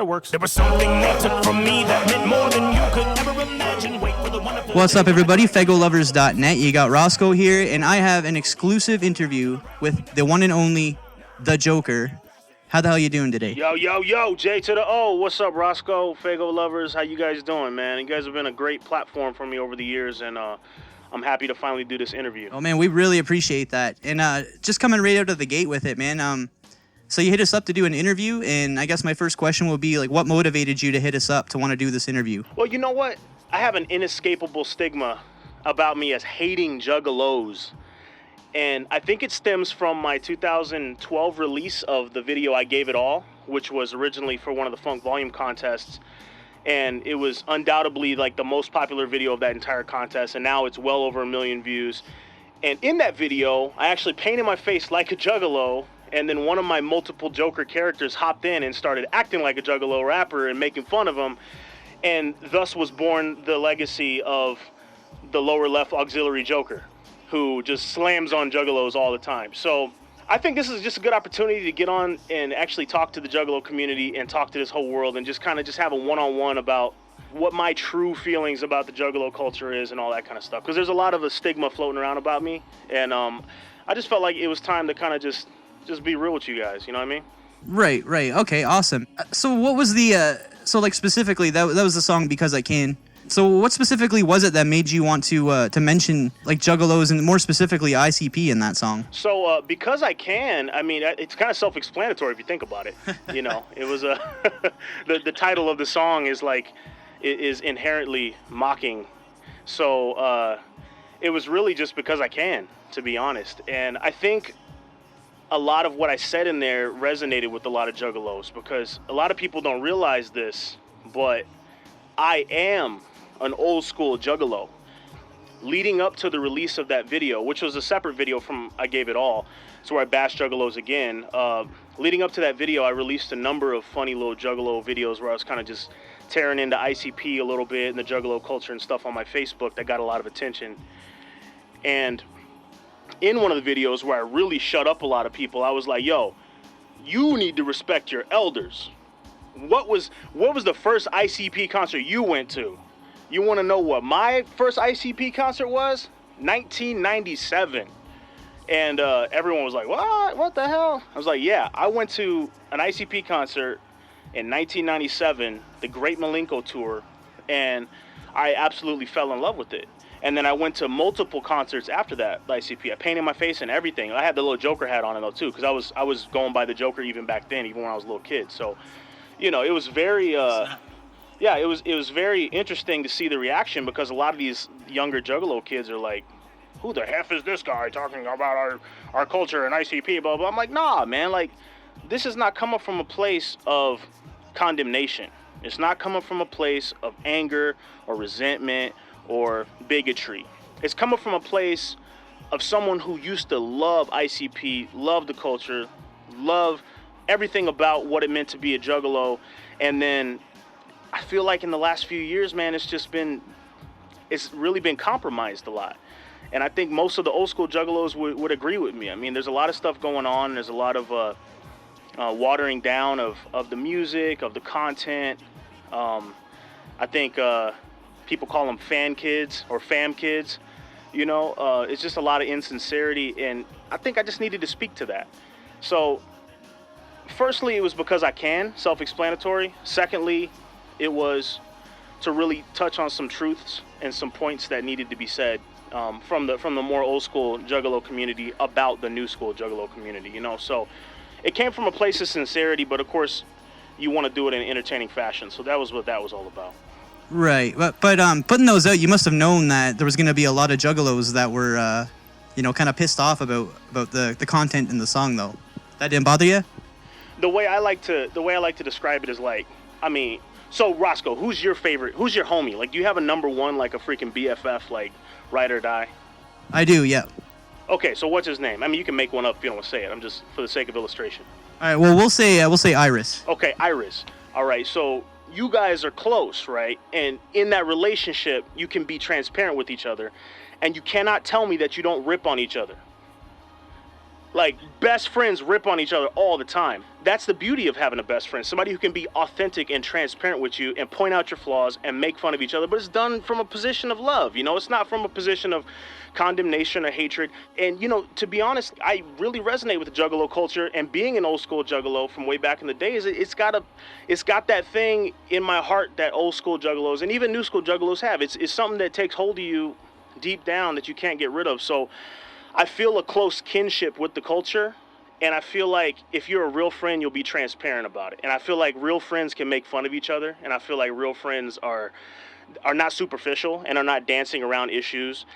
That works. There was something they took from me that meant more than you could ever imagine. Wait for the wonderful. What's up, everybody? Faygoluvers.net. You got Roscoe here, and I have an exclusive interview with the one and only, the Jokerr. How the hell you doing today? Yo, J to the O. What's up, Roscoe? Faygoluvers, how you guys doing, man? You guys have been a great platform for me over the years, and I'm happy to finally do this interview. Oh, man, we really appreciate that. And just coming right out of the gate with it, man. So you hit us up to do an interview, and I guess my first question will be, like, what motivated you to hit us up to want to do this interview? Well, you know what? I have an inescapable stigma about me as hating juggalos. And I think it stems from my 2012 release of the video I Gave It All, which was originally for one of the Funk Volume contests. And it was undoubtedly like the most popular video of that entire contest, and now it's well over 1 million views. And in that video, I actually painted my face like a juggalo, and then one of my multiple Joker characters hopped in and started acting like a juggalo rapper and making fun of him, and thus was born the legacy of the lower left auxiliary Joker, who just slams on juggalos all the time. So I think this is just a good opportunity to get on and actually talk to the juggalo community and talk to this whole world and just kind of just have a one-on-one about what my true feelings about the juggalo culture is and all that kind of stuff. Because there's a lot of a stigma floating around about me, and I just felt like it was time to kind of just be real with you guys, you know what I mean? Right. Okay, awesome. So what was the, specifically, that was the song Because I Can. So what specifically was it that made you want to mention, like, juggalos and more specifically ICP in that song? So Because I Can, I mean, it's kind of self-explanatory if you think about it. You know, it was the title of the song is inherently mocking. So it was really just because I can, to be honest. And I think a lot of what I said in there resonated with a lot of juggalos, because a lot of people don't realize this, but I am an old school juggalo. Leading up to the release of that video, which was a separate video from I Gave It All, so where I bashed juggalos again, leading up to that video, I released a number of funny little juggalo videos where I was kind of just tearing into ICP a little bit and the juggalo culture and stuff on my Facebook that got a lot of attention. And in one of the videos where I really shut up a lot of people, I was like, yo, you need to respect your elders. What was the first ICP concert you went to? You want to know what my first ICP concert was? 1997. And everyone was like, what the hell? I was like, yeah, I went to an ICP concert in 1997, the Great Malenko Tour, and I absolutely fell in love with it. And then I went to multiple concerts after that, ICP. I painted my face and everything. I had the little Joker hat on it though too, because I was going by the Joker even back then, even when I was a little kid. So, you know, it was very, it was very interesting to see the reaction, because a lot of these younger juggalo kids are like, who the F is this guy talking about our culture and ICP, blah, blah. I'm like, nah, man, like, this is not coming from a place of condemnation. It's not coming from a place of anger or resentment or bigotry. It's coming from a place of someone who used to love ICP, love the culture, love everything about what it meant to be a juggalo. And then I feel like in the last few years, man, it's really been compromised a lot. And I think most of the old school juggalos would agree with me. I mean, there's a lot of stuff going on. There's a lot of watering down of the music, of the content. I think people call them fan kids or fam kids. You know, it's just a lot of insincerity, and I think I just needed to speak to that. So, firstly, it was because I can, self-explanatory. Secondly, it was to really touch on some truths and some points that needed to be said from the more old school juggalo community about the new school juggalo community. You know, so it came from a place of sincerity, but of course, you want to do it in an entertaining fashion. So that was what that was all about. Right, but putting those out, you must have known that there was going to be a lot of juggalos that were, kind of pissed off about the content in the song, though. That didn't bother you? The way I like to describe it is like, I mean, so Roscoe, who's your favorite? Who's your homie? Like, do you have a number one, like a freaking BFF, like ride or die? I do, yeah. Okay, so what's his name? I mean, you can make one up if you don't want to say it. I'm just for the sake of illustration. All right, well, we'll say Iris. Okay, Iris. All right, so you guys are close, right? And in that relationship, you can be transparent with each other, and you cannot tell me that you don't rip on each other. Like, best friends rip on each other all the time. That's the beauty of having a best friend. Somebody who can be authentic and transparent with you and point out your flaws and make fun of each other, but it's done from a position of love. You know, it's not from a position of condemnation or hatred. And, you know, to be honest, I really resonate with the Juggalo culture, and being an old school Juggalo from way back in the days, it's got that thing in my heart that old school Juggalos and even new school Juggalos have. It's something that takes hold of you deep down that you can't get rid of. So I feel a close kinship with the culture, and I feel like if you're a real friend, you'll be transparent about it. And I feel like real friends can make fun of each other, and I feel like real friends are not superficial and are not dancing around issues.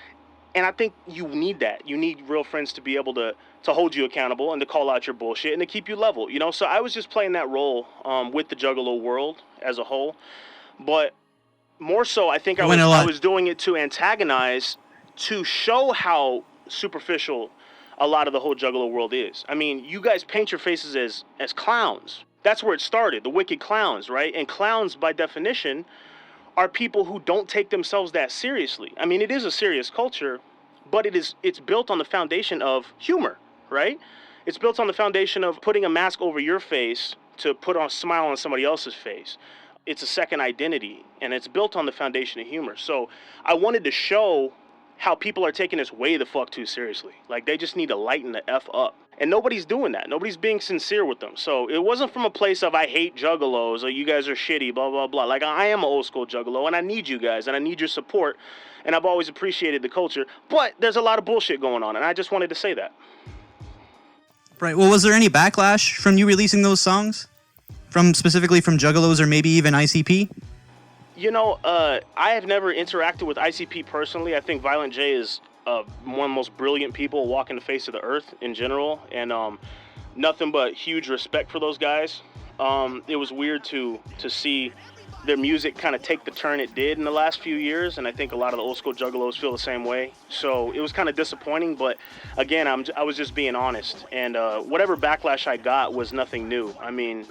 And I think you need that. You need real friends to be able to hold you accountable and to call out your bullshit and to keep you level, you know? So I was just playing that role with the Juggalo world as a whole. But more so, I think I was doing it to antagonize, to show how superficial a lot of the whole Juggalo world is. I mean, you guys paint your faces as clowns. That's where it started, the wicked clowns, right? And clowns, by definition, are people who don't take themselves that seriously. I mean, it is a serious culture, but it's built on the foundation of humor, right? It's built on the foundation of putting a mask over your face to put a smile on somebody else's face. It's a second identity, and it's built on the foundation of humor. So I wanted to show how people are taking this way the fuck too seriously. Like, they just need to lighten the F up. And nobody's doing that. Nobody's being sincere with them. So it wasn't from a place of, I hate Juggalos, or you guys are shitty, blah, blah, blah. Like, I am an old school Juggalo, and I need you guys, and I need your support, and I've always appreciated the culture. But there's a lot of bullshit going on, and I just wanted to say that. Right. Well, was there any backlash from you releasing those songs? Specifically from Juggalos or maybe even ICP? You know, I have never interacted with ICP personally. I think Violent J is one of the most brilliant people walking the face of the earth in general, and nothing but huge respect for those guys. It was weird to see their music kind of take the turn it did in the last few years, and I think a lot of the old school Juggalos feel the same way. So it was kind of disappointing, but again, I was just being honest, and whatever backlash I got was nothing new. I mean,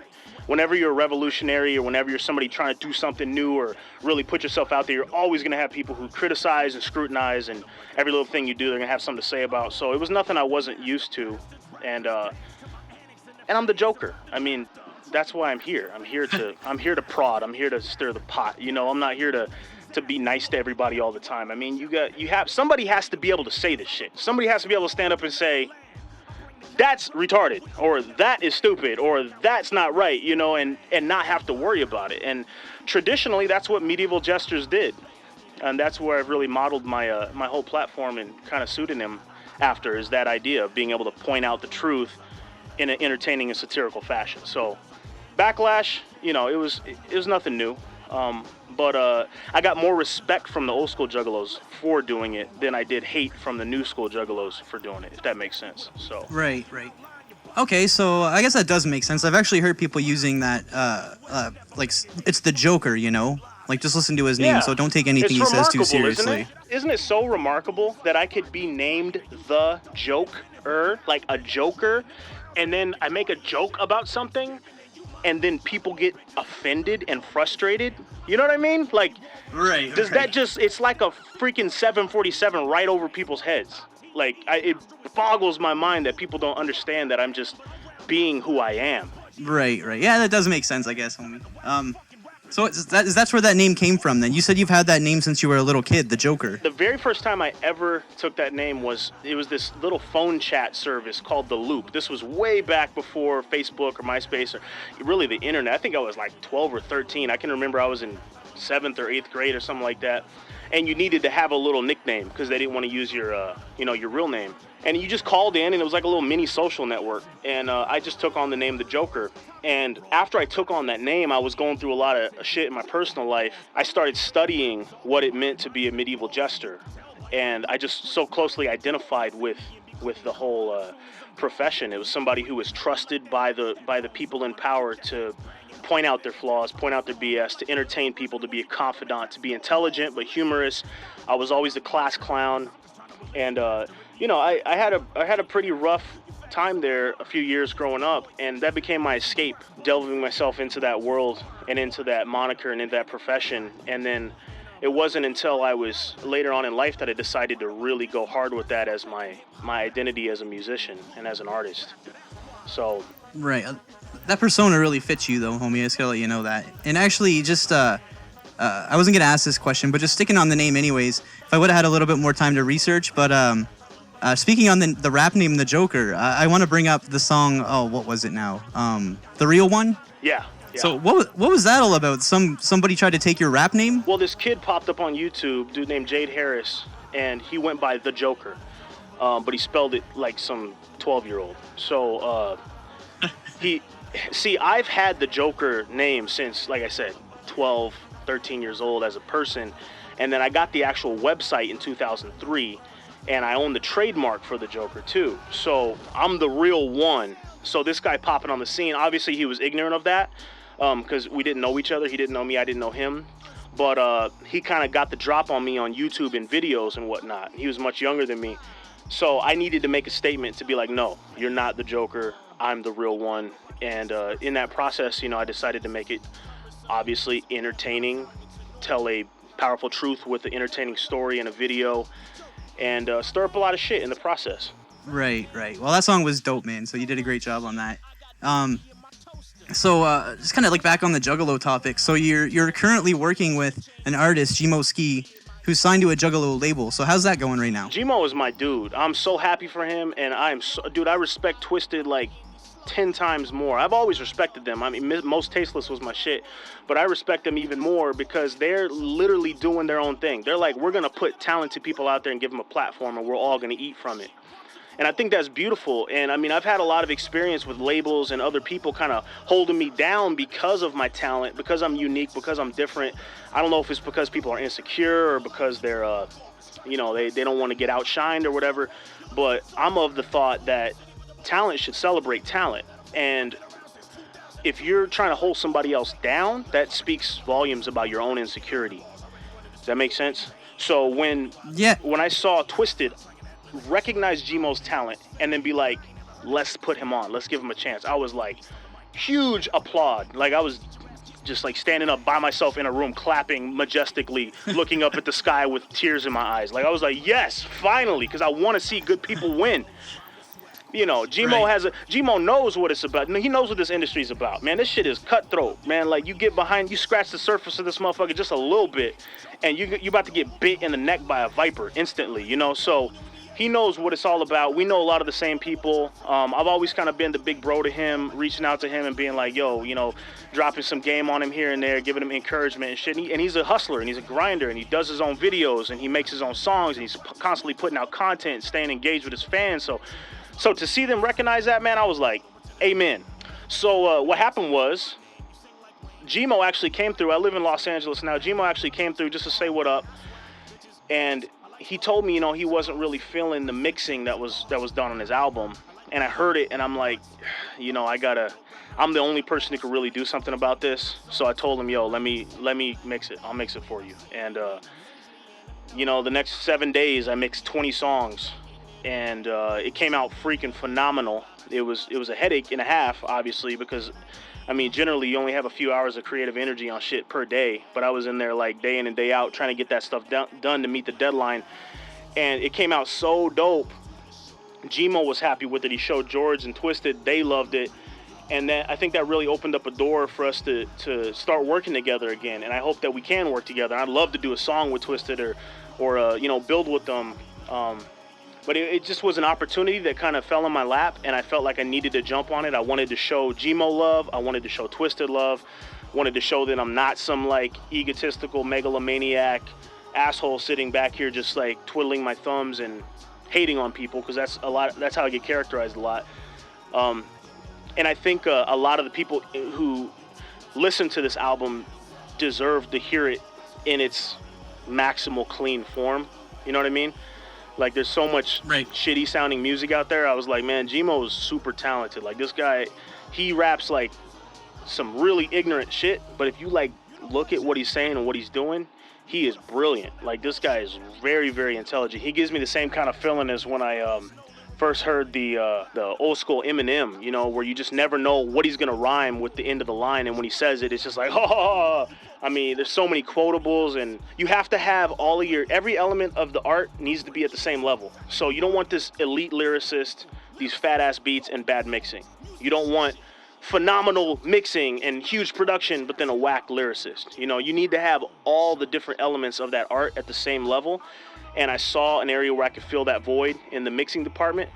whenever you're a revolutionary or whenever you're somebody trying to do something new or really put yourself out there, you're always going to have people who criticize and scrutinize, and every little thing you do, they're going to have something to say about. So it was nothing I wasn't used to. And I'm the Joker. I mean, that's why I'm here. I'm here to prod. I'm here to stir the pot. You know, I'm not here to be nice to everybody all the time. I mean, somebody has to be able to say this shit. Somebody has to be able to stand up and say, that's retarded, or that is stupid, or that's not right, you know, and not have to worry about it. And traditionally, that's what medieval jesters did. And that's where I've really modeled my my whole platform and kind of pseudonym after, is that idea of being able to point out the truth in an entertaining and satirical fashion. So backlash, you know, it was nothing new. But I got more respect from the old school Juggalos for doing it than I did hate from the new school Juggalos for doing it, if that makes sense. So Right. Okay, so I guess that does make sense. I've actually heard people using that, like, it's the Joker, you know? Like, just listen to his name, so don't take anything he says too seriously. Isn't it so remarkable that I could be named the Joker, like a Joker, and then I make a joke about something, and then people get offended and frustrated? You know what I mean? Like, does that just, it's like a freaking 747 right over people's heads. Like, it boggles my mind that people don't understand that I'm just being who I am. Right. Yeah, that does make sense, I guess, homie. So that's where that name came from then? You said you've had that name since you were a little kid, the Joker. The very first time I ever took that name was this little phone chat service called The Loop. This was way back before Facebook or MySpace or really the internet. I think I was like 12 or 13. I can remember I was in 7th or 8th grade or something like that. And you needed to have a little nickname because they didn't want to use your real name. And you just called in, and it was like a little mini social network. And I just took on the name The Joker. And after I took on that name, I was going through a lot of shit in my personal life. I started studying what it meant to be a medieval jester. And I just so closely identified with the whole profession. It was somebody who was trusted by the people in power to point out their flaws, point out their BS, to entertain people, to be a confidant, to be intelligent but humorous. I was always the class clown. And I had a pretty rough time there a few years growing up, and that became my escape, delving myself into that world and into that moniker and into that profession. And then it wasn't until I was later on in life that I decided to really go hard with that as my identity as a musician and as an artist. So Right. That persona really fits you, though, homie. I just gotta let you know that. And actually, just I wasn't gonna ask this question, but just sticking on the name anyways. If I would have had a little bit more time to research, but speaking on the rap name, the Joker, I want to bring up the song. Oh, what was it now? The Real One. Yeah. So what was that all about? Somebody tried to take your rap name? Well, this kid popped up on YouTube, dude named Jade Harris, and he went by the Joker, but he spelled it like some 12-year-old. So I've had the Joker name since, like I said, 12, 13 years old as a person, and then I got the actual website in 2003, and I own the trademark for the Joker too. So I'm the real one. So this guy popping on the scene, obviously he was ignorant of that. Because we didn't know each other. He didn't know me, I didn't know him. But he kind of got the drop on me on YouTube and videos and whatnot. He was much younger than me. So I needed to make a statement to be like, no, you're not the Joker. I'm the real one. And in that process, I decided to make it obviously entertaining, tell a powerful truth with an entertaining story and a video, and stir up a lot of shit in the process. Right. Well, that song was dope, man. So you did a great job on that. So just kind of like back on the Juggalo topic. So you're currently working with an artist, G-Mo Skee, who's signed to a Juggalo label. So how's that going right now? G-Mo is my dude. I'm so happy for him, and I respect Twiztid like 10 times more. I've always respected them. I mean, Most Tasteless was my shit, but I respect them even more because they're literally doing their own thing. They're like, we're gonna put talented people out there and give them a platform, and we're all gonna eat from it. And I think that's beautiful. And I mean, I've had a lot of experience with labels and other people kind of holding me down because of my talent, because I'm unique, because I'm different. I don't know if it's because people are insecure or because they're, they don't want to get outshined or whatever. But I'm of the thought that talent should celebrate talent. And if you're trying to hold somebody else down, that speaks volumes about your own insecurity. Does that make sense? So when I saw Twiztid recognize G-Mo's talent and then be like, let's put him on, let's give him a chance, I was like, huge applaud. Like I was just like standing up by myself in a room, clapping majestically, looking up at the sky with tears in my eyes. Like I was like, yes, finally, because I want to see good people win. G-Mo knows what it's about. He knows what this industry is about, man. This shit is cutthroat, man. Like you scratch the surface of this motherfucker just a little bit, and you about to get bit in the neck by a viper instantly, So he knows what it's all about. We know a lot of the same people. I've always kind of been the big bro to him, reaching out to him and being like, yo, dropping some game on him here and there, giving him encouragement and shit. And he's a hustler and he's a grinder and he does his own videos and he makes his own songs and he's constantly putting out content, staying engaged with his fans. So to see them recognize that, man, I was like, amen. So what happened was G-Mo actually came through. I live in Los Angeles now. G-Mo actually came through just to say what up. And he told me, he wasn't really feeling the mixing that was done on his album. And I heard it and I'm like, I'm the only person who could really do something about this. So I told him, yo, let me mix it. I'll mix it for you. And, the next 7 days I mixed 20 songs and it came out freaking phenomenal. It was a headache and a half, obviously, because generally you only have a few hours of creative energy on shit per day, but I was in there like day in and day out trying to get that stuff done to meet the deadline, and it came out so dope. G-Mo was happy with it. He showed George and Twiztid. They loved it, and I think that really opened up a door for us to start working together again, and I hope that we can work together. I'd love to do a song with Twiztid or build with them. But it just was an opportunity that kind of fell in my lap, and I felt like I needed to jump on it. I wanted to show G-Mo love. I wanted to show Twiztid love. Wanted to show that I'm not some like egotistical megalomaniac asshole sitting back here just like twiddling my thumbs and hating on people, because that's how I get characterized a lot. And I think a lot of the people who listen to this album deserve to hear it in its maximal clean form. You know what I mean? Like, there's so much shitty sounding music out there. I was like, man, G-Mo is super talented. Like, this guy, he raps like some really ignorant shit, but if you like look at what he's saying and what he's doing, he is brilliant. Like, this guy is very, very intelligent. He gives me the same kind of feeling as when I first heard the old school Eminem, you know, where you just never know what he's gonna rhyme with the end of the line, and when he says it, it's just like, oh. I mean, there's so many quotables, and you have to have every element of the art needs to be at the same level. So you don't want this elite lyricist, these fat ass beats, and bad mixing. You don't want phenomenal mixing and huge production, but then a whack lyricist. You know, you need to have all the different elements of that art at the same level. And I saw an area where I could fill that void in the mixing department.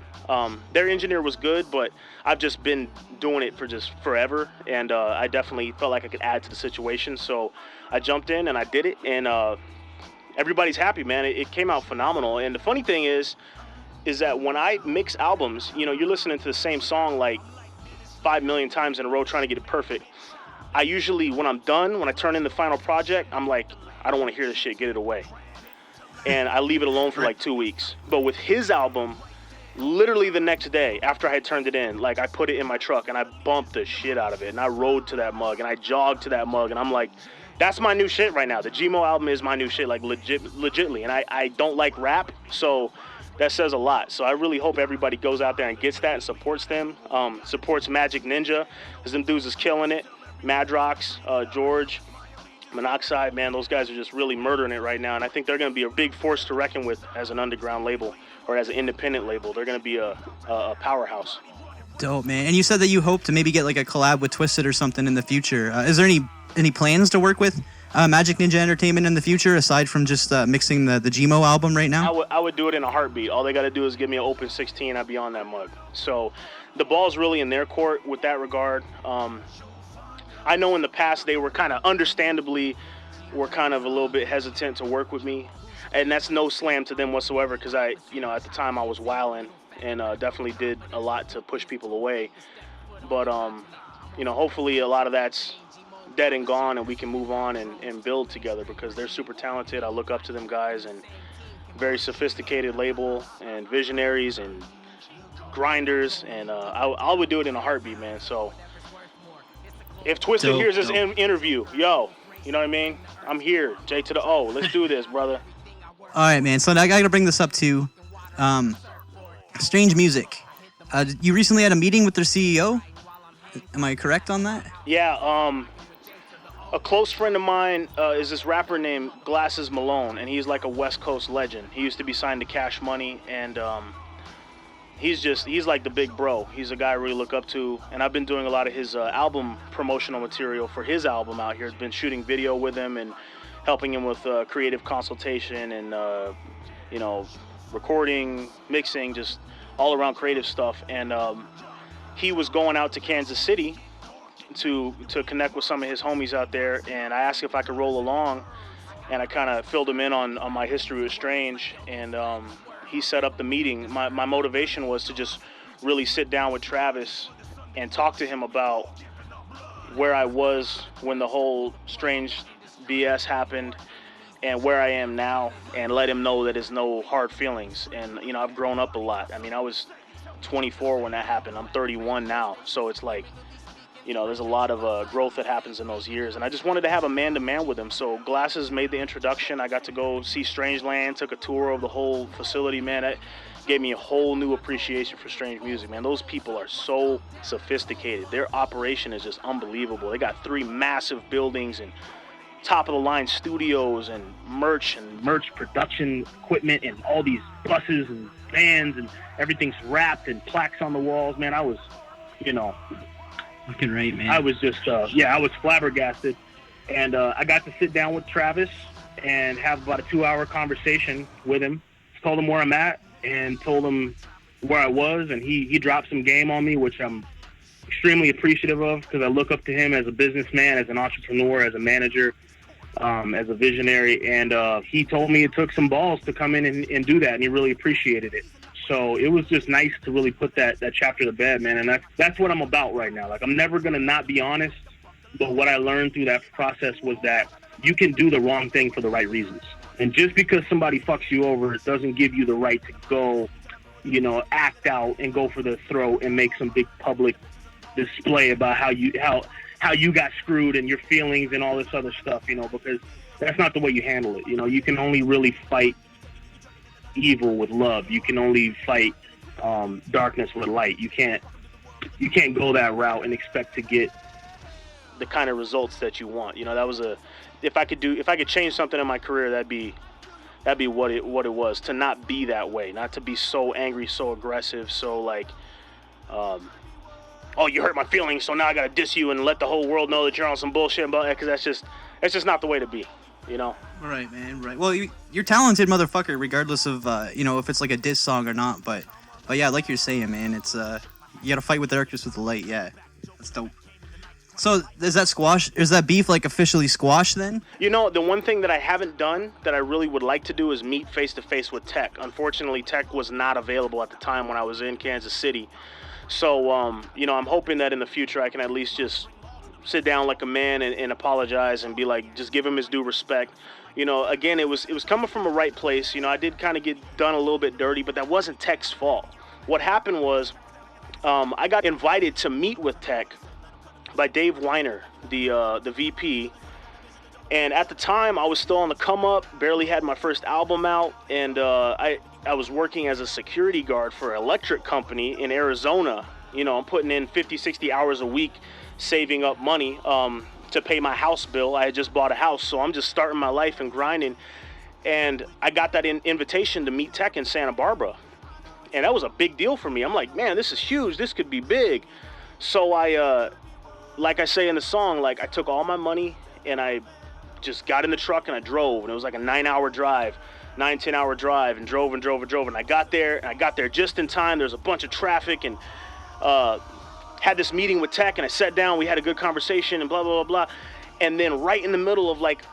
Their engineer was good, but I've just been doing it for just forever, and I definitely felt like I could add to the situation. So I jumped in and I did it, and everybody's happy, man. It came out phenomenal. And the funny thing is that when I mix albums, you know, you're listening to the same song like 5 million times in a row trying to get it perfect. I usually, when I'm done, when I turn in the final project, I'm like, I don't want to hear this shit, get it away. And I leave it alone for like 2 weeks. But with his album, literally the next day after I had turned it in, like I put it in my truck and I bumped the shit out of it, and I rode to that mug and I jogged to that mug, and I'm like, that's my new shit right now. The G-Mo album is my new shit, like legitly. And I don't like rap, so that says a lot. So I really hope everybody goes out there and gets that and supports them, supports Magic Ninja, because them dudes is killing it. Madrox, George, Monoxide, man, those guys are just really murdering it right now, and I think they're going to be a big force to reckon with as an underground label or as an independent label. They're going to be a powerhouse. Dope, man. And you said that you hope to maybe get like a collab with Twiztid or something in the future. Is there any plans to work with Magic Ninja Entertainment in the future, aside from just mixing the G-Mo album right now? I would do it in a heartbeat. All they got to do is give me an open 16, I'd be on that mug. So the ball's really in their court with that regard. I know in the past they were kind of understandably a little bit hesitant to work with me, and that's no slam to them whatsoever, because at the time I was wilding and definitely did a lot to push people away. But hopefully a lot of that's dead and gone, and we can move on and build together, because they're super talented. I look up to them guys, and very sophisticated label and visionaries and grinders, and I would do it in a heartbeat, man. So if Twiztid hears this interview, yo, you know what I mean? I'm here, J to the O. Let's do this, brother. All right, man. So now I got to bring this up too. Strange Music. You recently had a meeting with their CEO. Am I correct on that? Yeah. A close friend of mine is this rapper named Glasses Malone, and he's like a West Coast legend. He used to be signed to Cash Money, and he's like the big bro. He's a guy I really look up to, and I've been doing a lot of his album promotional material for his album out here. I've been shooting video with him and helping him with creative consultation and recording, mixing, just all around creative stuff. And he was going out to Kansas City to connect with some of his homies out there, and I asked if I could roll along, and I kind of filled him in on my history with Strange, and he set up the meeting. My motivation was to just really sit down with Travis and talk to him about where I was when the whole Strange BS happened and where I am now, and let him know that it's no hard feelings. And I've grown up a lot. I mean, I was 24 when that happened. I'm 31 now, so it's like, there's a lot of growth that happens in those years, and I just wanted to have a man-to-man with him. So Glasses made the introduction. I got to go see Strangeland, took a tour of the whole facility, man. That gave me a whole new appreciation for Strange Music, man. Those people are so sophisticated. Their operation is just unbelievable. They got 3 massive buildings and top-of-the-line studios and merch production equipment and all these buses and vans, and everything's wrapped and plaques on the walls, man. I was, looking right, man. I was just, I was flabbergasted. And I got to sit down with Travis and have about a 2-hour conversation with him. Told him where I'm at and told him where I was, and he dropped some game on me, which I'm extremely appreciative of, because I look up to him as a businessman, as an entrepreneur, as a manager, as a visionary. And he told me it took some balls to come in and do that, and he really appreciated it. So it was just nice to really put that chapter to bed, man. And that's what I'm about right now. Like, I'm never going to not be honest, but what I learned through that process was that you can do the wrong thing for the right reasons. And just because somebody fucks you over, it doesn't give you the right to go, act out and go for the throat and make some big public display about how you got screwed and your feelings and all this other stuff, because that's not the way you handle it. You can only really fight evil with love. You can only fight darkness with light. You can't go that route and expect to get the kind of results that you want. You know, that was if I could change something in my career, that'd be what it was, to not be that way, not to be so angry, so aggressive, so like, oh, you hurt my feelings, so now I gotta diss you and let the whole world know that you're on some bullshit about that, because that's just not the way to be, you know? Right, man, right. Well, you're talented, motherfucker, regardless of, you know, if it's like a diss song or not, but yeah, like you're saying, man, it's, you gotta fight with the darkness with the light, yeah. That's dope. So, is that beef, like, officially squashed, then? You know, the one thing that I haven't done that I really would like to do is meet face-to-face with Tech. Unfortunately, Tech was not available at the time when I was in Kansas City. So, you know, I'm hoping that in the future I can at least just sit down like a man and apologize and be like, just give him his due respect. You know, again, it was coming from a right place. You know, I did kind of get done a little bit dirty, but that wasn't Tech's fault. What happened was, I got invited to meet with Tech by Dave Weiner, the VP, and at the time I was still on the come up, barely had my first album out, and I was working as a security guard for an electric company in Arizona. You know, I'm putting in 50, 60 hours a week, saving up money to pay my house bill. I had just bought a house, so I'm just starting my life and grinding, and I got that invitation to meet Tech in Santa Barbara, and that was a big deal for me. I'm like, man, this is huge, this could be big. So I like I say in the song, like, I took all my money and I just got in the truck and I drove, and it was like a 9-10-hour drive, and drove. And I got there just in time. There's a bunch of traffic, and had this meeting with Tech, and I sat down, we had a good conversation and blah, blah, blah, blah. And then right in the middle of like,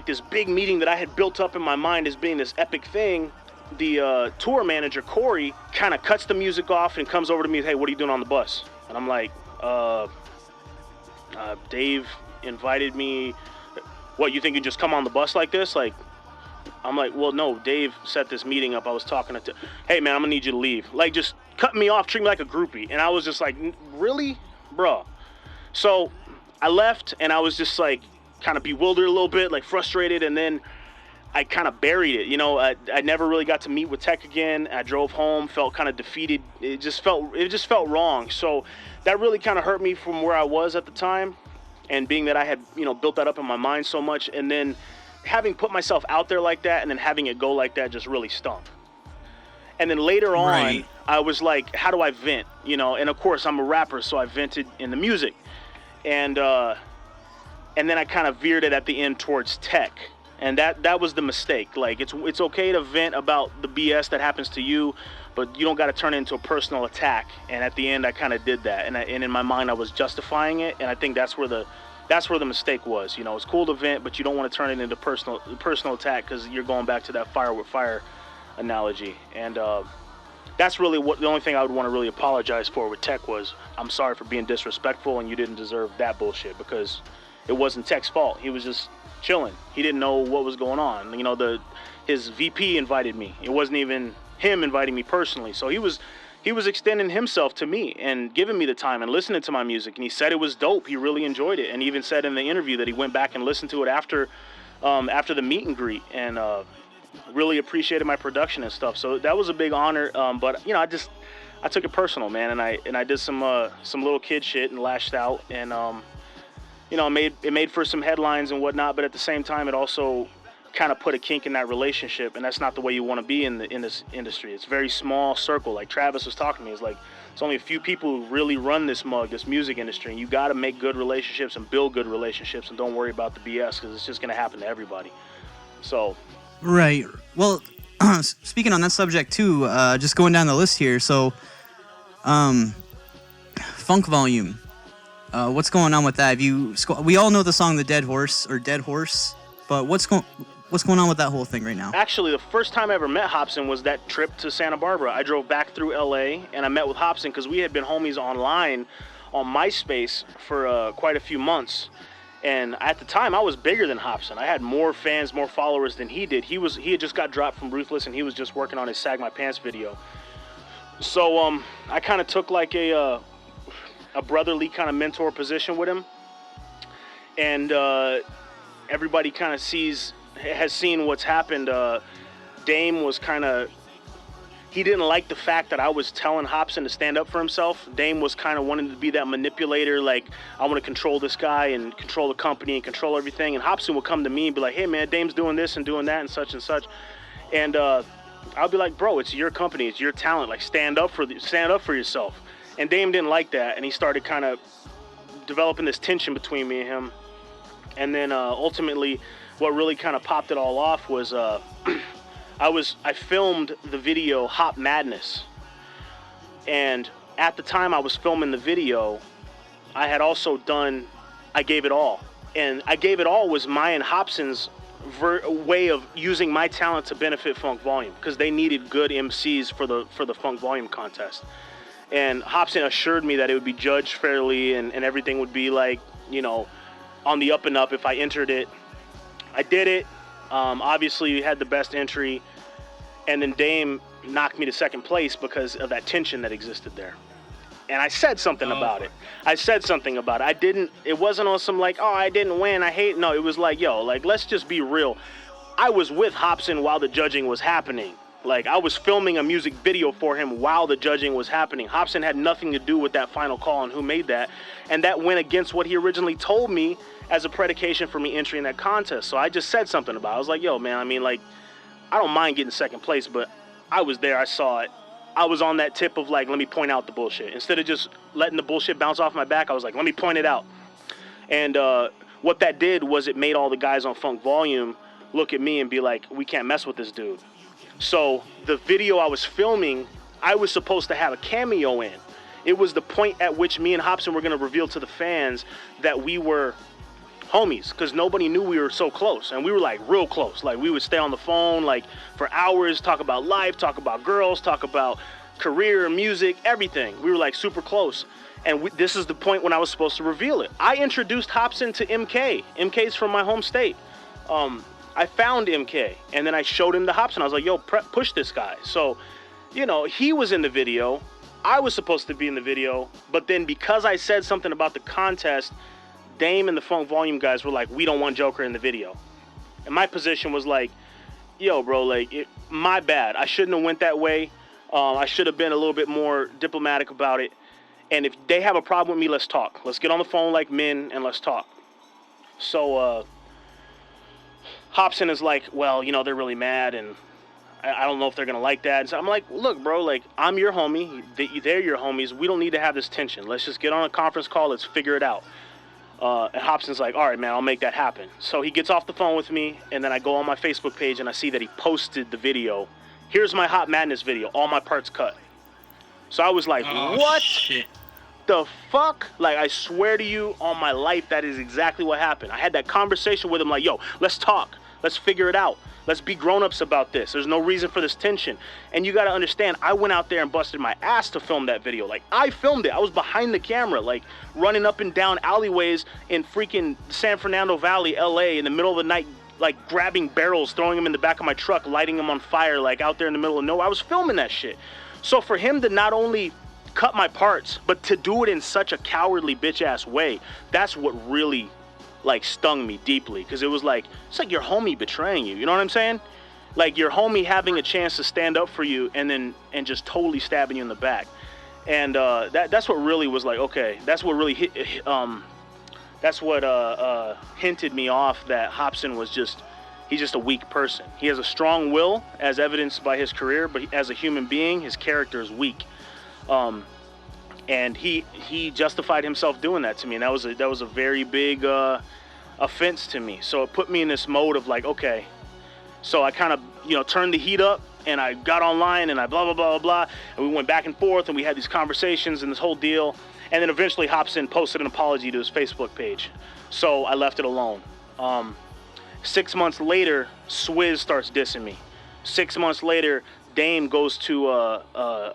this big meeting that I had built up in my mind as being this epic thing, the tour manager, Corey, kind of cuts the music off and comes over to me, hey, what are you doing on the bus? And I'm like, Dave invited me. What, you think you just come on the bus like this? Like, I'm like, well, no, Dave set this meeting up. I was talking to, hey, man, I'm gonna need you to leave. Like, just cut me off, treat me like a groupie. And I was just like, really? Bruh. So I left, and I was just like, kind of bewildered a little bit, like frustrated, and then I kind of buried it. You know, I never really got to meet with Tech again. I drove home, felt kind of defeated. It just felt wrong. So that really kind of hurt me from where I was at the time, and being that I had, you know, built that up in my mind so much, and then having put myself out there like that and then having it go like that just really stunk. And then later on, Right. I was like, how do I vent? You know, and of course I'm a rapper, so I vented in the music. And then I kind of veered it at the end towards Tech. And that was the mistake. Like, it's okay to vent about the BS that happens to you, but you don't got to turn it into a personal attack. And at the end, I kind of did that. And in my mind, I was justifying it. And I think that's where the mistake was. You know, it's cool to vent, but you don't want to turn it into personal attack, because you're going back to that fire with fire analogy. And that's really the only thing I would want to really apologize for with Tech was, I'm sorry for being disrespectful, and you didn't deserve that bullshit, because it wasn't Tech's fault. He was just chilling. He didn't know what was going on. You know, his VP invited me. It wasn't even him inviting me personally. So he was extending himself to me and giving me the time and listening to my music. And he said it was dope. He really enjoyed it. And he even said in the interview that he went back and listened to it after the meet and greet, and really appreciated my production and stuff. So that was a big honor. But you know, I took it personal, man. And I did some little kid shit and lashed out. And you know, it made for some headlines and whatnot, but at the same time, it also kind of put a kink in that relationship, and that's not the way you want to be in this industry. It's a very small circle. Like Travis was talking to me, it's like, it's only a few people who really run this music industry, and you got to make good relationships and build good relationships, and don't worry about the BS, because it's just going to happen to everybody. So. Right. Well, speaking on that subject too, just going down the list here. So, Funk Volume. What's going on with that? We all know the song "The Dead Horse" or "Dead Horse," but what's going on with that whole thing right now? Actually, the first time I ever met Hobson was that trip to Santa Barbara. I drove back through LA and I met with Hobson because we had been homies online on MySpace for quite a few months. And at the time, I was bigger than Hobson. I had more fans, more followers than he did. He had just got dropped from Ruthless, and he was just working on his Sag My Pants video. So I kind of took like a brotherly kind of mentor position with him, and everybody kind of has seen what's happened. Dame was kind of he didn't like the fact that I was telling Hobson to stand up for himself. Dame was kind of wanting to be that manipulator, like, I want to control this guy and control the company and control everything. And Hobson would come to me and be like, hey, man, Dame's doing this and doing that and such and such. And I'll be like, bro, it's your company, it's your talent. Like, stand up for yourself. And Dame didn't like that, and he started kind of developing this tension between me and him. And then ultimately, what really kind of popped it all off was I filmed the video Hop Madness. And at the time I was filming the video, I had also done I Gave It All. And I Gave It All was my and Hobson's way of using my talent to benefit Funk Volume, because they needed good MCs for the Funk Volume contest. And Hobson assured me that it would be judged fairly and everything would be like, you know, on the up and up if I entered it. I did it. Obviously, had the best entry. And then Dame knocked me to second place because of that tension that existed there. And I said something about it. It wasn't on some like, oh, I didn't win, I hate. No, it was like, yo, like, let's just be real. I was with Hobson while the judging was happening. Like, I was filming a music video for him while the judging was happening. Hobson had nothing to do with that final call and who made that. And that went against what he originally told me as a predication for me entering that contest. So I just said something about it. I was like, yo, man, I mean, like, I don't mind getting second place, but I was there, I saw it. I was on that tip of, like, let me point out the bullshit. Instead of just letting the bullshit bounce off my back, I was like, let me point it out. And what that did was it made all the guys on Funk Volume look at me and be like, we can't mess with this dude. So the video I was filming, I was supposed to have a cameo in. It was the point at which me and Hobson were going to reveal to the fans that we were homies, because nobody knew we were so close. And we were, like, real close. Like, we would stay on the phone, like, for hours, talk about life, talk about girls, talk about career, music, everything. We were, like, super close. And this is the point when I was supposed to reveal it. I introduced Hobson to MK. MK's from my home state. I found MK, and then I showed him to Hobson. I was like, yo, push this guy. So, you know, he was in the video. I was supposed to be in the video. But then because I said something about the contest, Dame and the Funk Volume guys were like, we don't want Jokerr in the video. And my position was like, yo, bro, like, my bad. I shouldn't have went that way. I should have been a little bit more diplomatic about it. And if they have a problem with me, let's talk. Let's get on the phone like men and let's talk. So, Hobson is like, well, you know, they're really mad, and I don't know if they're going to like that. So I'm like, look, bro, like, I'm your homie. They're your homies. We don't need to have this tension. Let's just get on a conference call. Let's figure it out. And Hobson's like, all right, man, I'll make that happen. So he gets off the phone with me, and then I go on my Facebook page, and I see that he posted the video. Here's my Hop Madness video, all my parts cut. So I was like, what shit. the fuck? Like, I swear to you on my life, that is exactly what happened. I had that conversation with him like, yo, let's talk. Let's figure it out. Let's be grown-ups about this. There's no reason for this tension. And you got to understand, I went out there and busted my ass to film that video. Like, I filmed it. I was behind the camera, like, running up and down alleyways in freaking San Fernando Valley, LA, in the middle of the night, like, grabbing barrels, throwing them in the back of my truck, lighting them on fire, like, out there in the middle of nowhere. I was filming that shit. So for him to not only cut my parts, but to do it in such a cowardly bitch-ass way, that's what really, like, stung me deeply, because it was like, it's like your homie betraying you, you know what I'm saying? Like, your homie having a chance to stand up for you and just totally stabbing you in the back. And that's what really was like, okay, that's what really hinted me off that Hobson was he's just a weak person. He has a strong will, as evidenced by his career, but as a human being, his character is weak. And he justified himself doing that to me, and that was a very big offense to me. So it put me in this mode of like, okay. So I kind of, you know, turned the heat up, and I got online, and I blah blah blah blah blah, and we went back and forth, and we had these conversations and this whole deal, and then eventually Hobson posted an apology to his Facebook page. So I left it alone. 6 months later, Swizz starts dissing me. 6 months later, Dame goes to a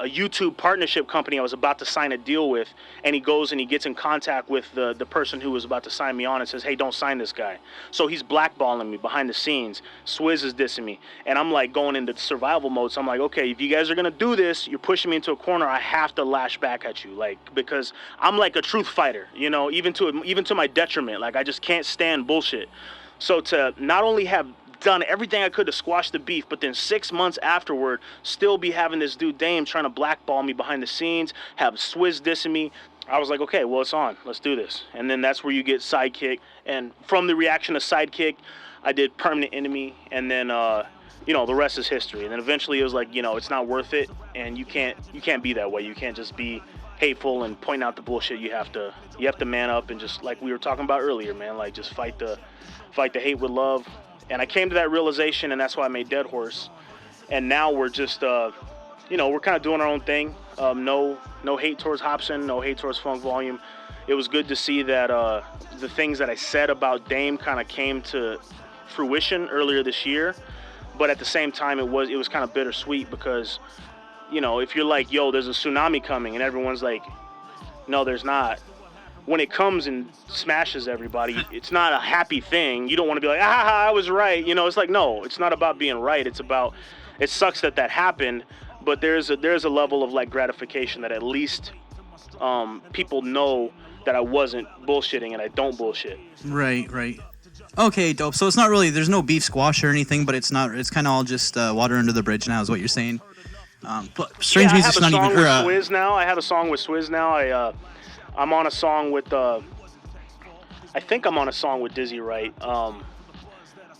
YouTube partnership company I was about to sign a deal with, and he goes and he gets in contact with the person who was about to sign me on and says, hey, don't sign this guy. So he's blackballing me behind the scenes. Swizz is dissing me, and I'm like going into survival mode. So I'm like, okay, if you guys are gonna do this, you're pushing me into a corner, I have to lash back at you, like, because I'm like a truth fighter, you know, even to my detriment. Like, I just can't stand bullshit. So to not only have done everything I could to squash the beef, but then 6 months afterward, still be having this dude Dame trying to blackball me behind the scenes, have Swizz dissing me. I was like, okay, well, it's on. Let's do this. And then that's where you get Sidekick. And from the reaction to Sidekick, I did Permanent Enemy. And then, the rest is history. And then eventually it was like, it's not worth it. And you can't be that way. You can't just be hateful and point out the bullshit. You have to man up and just, like we were talking about earlier, man, like just fight the hate with love. And I came to that realization, and that's why I made Dead Horse. And now we're just, we're kind of doing our own thing. No hate towards Hopsin, no hate towards Funk Volume. It was good to see that the things that I said about Dame kind of came to fruition earlier this year. But at the same time, it was kind of bittersweet because, if you're like, yo, there's a tsunami coming, and everyone's like, no, there's not. When it comes and smashes everybody, it's not a happy thing. You don't want to be like, I was right. It's like, no, it's not about being right. It's about, it sucks that happened, but there's a level of like gratification that at least people know that I wasn't bullshitting and I don't bullshit. Right. Okay, dope. So it's not really, there's no beef squash or anything, but it's kind of all just water under the bridge now is what you're saying. But Strange Music's not even... I have a song with Swizz now. I'm on a song with, I think I'm on a song with Dizzy Wright.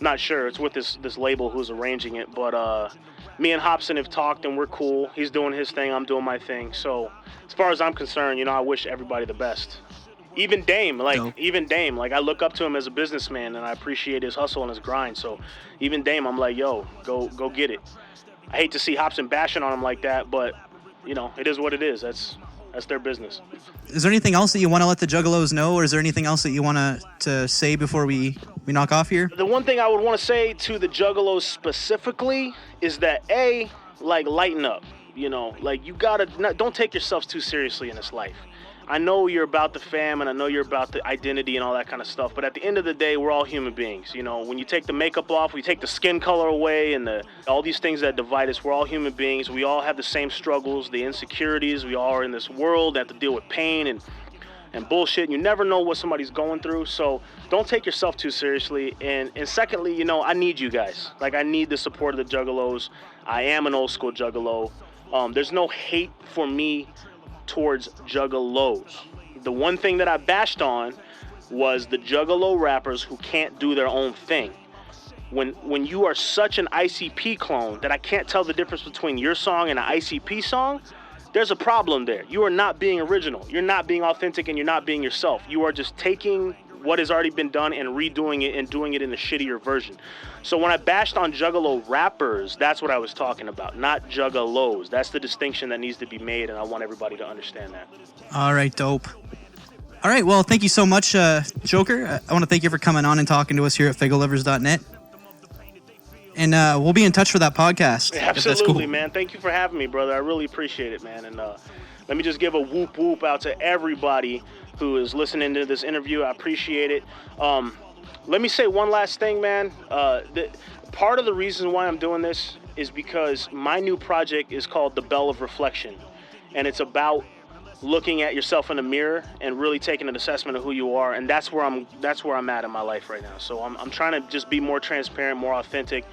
Not sure. It's with this label who's arranging it. But me and Hopsin have talked, and we're cool. He's doing his thing. I'm doing my thing. So as far as I'm concerned, I wish everybody the best. Even Dame, like I look up to him as a businessman, and I appreciate his hustle and his grind. So even Dame, I'm like, yo, go get it. I hate to see Hopsin bashing on him like that, but it is what it is. That's their business. Is there anything else that you want to let the Juggalos know, or is there anything else that you want to say before we knock off here? The one thing I would want to say to the Juggalos specifically is that lighten up. You gotta don't take yourselves too seriously in this life. I know you're about the fam, and I know you're about the identity and all that kind of stuff, but at the end of the day, we're all human beings. When you take the makeup off, we take the skin color away, and all these things that divide us, we're all human beings. We all have the same struggles, the insecurities. We all are in this world that have to deal with pain and bullshit, and you never know what somebody's going through, so don't take yourself too seriously. And secondly, I need you guys. Like, I need the support of the Juggalos. I am an old school Juggalo. There's no hate for me towards Juggalos. The one thing that I bashed on was the Juggalo rappers who can't do their own thing. When you are such an ICP clone that I can't tell the difference between your song and an ICP song, there's a problem there. You are not being original. You're not being authentic, and you're not being yourself. You are just taking what has already been done and redoing it and doing it in a shittier version. So when I bashed on Juggalo rappers, that's what I was talking about, not Juggalos. That's the distinction that needs to be made, and I want everybody to understand that. All right, dope. All right, well, thank you so much, Jokerr. I want to thank you for coming on and talking to us here at Faygoluvers.net. And we'll be in touch for that podcast. Absolutely, cool. Man. Thank you for having me, brother. I really appreciate it, man. And let me just give a whoop whoop out to everybody who is listening to this interview. I appreciate it. Let me say one last thing, man. Part of the reason why I'm doing this is because my new project is called The Bell of Reflection. And it's about looking at yourself in the mirror and really taking an assessment of who you are. And that's where I'm at in my life right now. So I'm trying to just be more transparent, more authentic,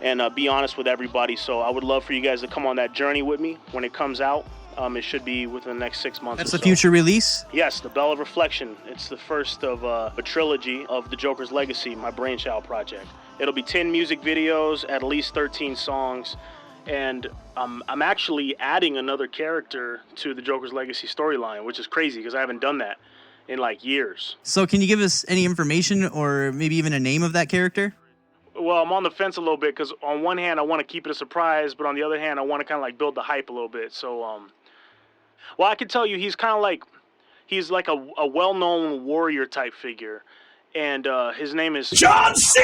and be honest with everybody. So I would love for you guys to come on that journey with me when it comes out. It should be within the next 6 months. That's the future release? Yes, The Bell of Reflection. It's the first of a trilogy of the Joker's Legacy, my brainchild project. It'll be 10 music videos, at least 13 songs, and I'm actually adding another character to the Joker's Legacy storyline, which is crazy because I haven't done that in like years. So can you give us any information or maybe even a name of that character? Well, I'm on the fence a little bit because on one hand I want to keep it a surprise, but on the other hand I want to kind of like build the hype a little bit. So well, I can tell you he's like a well-known warrior type figure, and his name is John C.